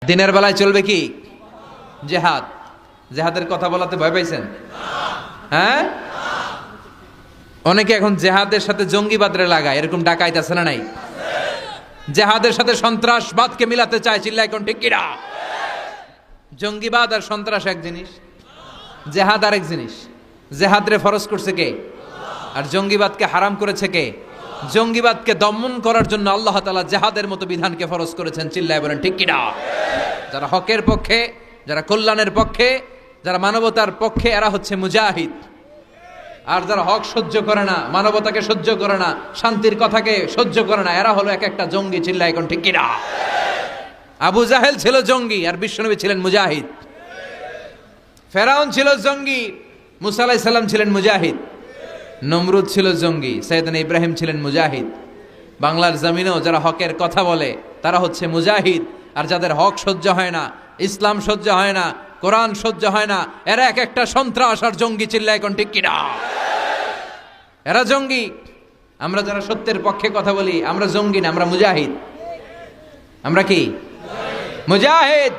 দিনের বেলায় চলবে কি জিহাদ? জিহাদের কথা বলাতে ভয় পাইছেন? হ্যাঁ, অনেকে এখন জিহাদের সাথে জঙ্গিবাদরে লাগায়, এরকম ডাকাইত আছে না নাই? জিহাদের সাথে সন্ত্রাসবাদকে মিলাতে চায়, চিল্লায় কোন ঠিক কিনা? জঙ্গিবাদ আর সন্ত্রাস এক জিনিস, জিহাদ আরেক জিনিস। জিহাদরে ফরজ করছে কে? আর জঙ্গিবাদকে হারাম করেছে কে? জঙ্গিবাদকে দমন করার জন্য আল্লাহ তাআলা জিহাদের মতো বিধানকে ফরজ করেছেন, চিল্লায় বলেন ঠিক কিনা? যারা হকের পক্ষে, যারা কল্যাণের পক্ষে, যারা মানবতার পক্ষে, এরা হচ্ছে মুজাহিদ। আর যারা হক সহ্য করে না, মানবতাকে সহ্য করে না, শান্তির কথাকে সহ্য করে না, এরা হলো এক একটা জঙ্গি, চিল্লায় এখন ঠিক কিনা? আবু জাহেল ছিল জঙ্গি আর বিশ্বনবী ছিলেন মুজাহিদ। ফেরাউন ছিল জঙ্গি, মুসা আলাইহিস সালাম ছিলেন মুজাহিদ। নমরুদ ছিল জঙ্গি, সাইয়েদনা ইব্রাহিম ছিলেন মুজাহিদ। বাংলার জমিনেও যারা হকের কথা বলে তারা হচ্ছে মুজাহিদ। আর যাদের হক সহ্য হয় না, ইসলাম সহ্য হয় না, কোরআন সহ্য হয় না, এরা এক একটা সন্ত্রাস আর জঙ্গি, চিল্লায় এখন ঠিক কিনা? এরা জঙ্গি। আমরা যারা সত্যের পক্ষে কথা বলি আমরা জঙ্গি না, আমরা মুজাহিদ। আমরা কি মুজাহিদ?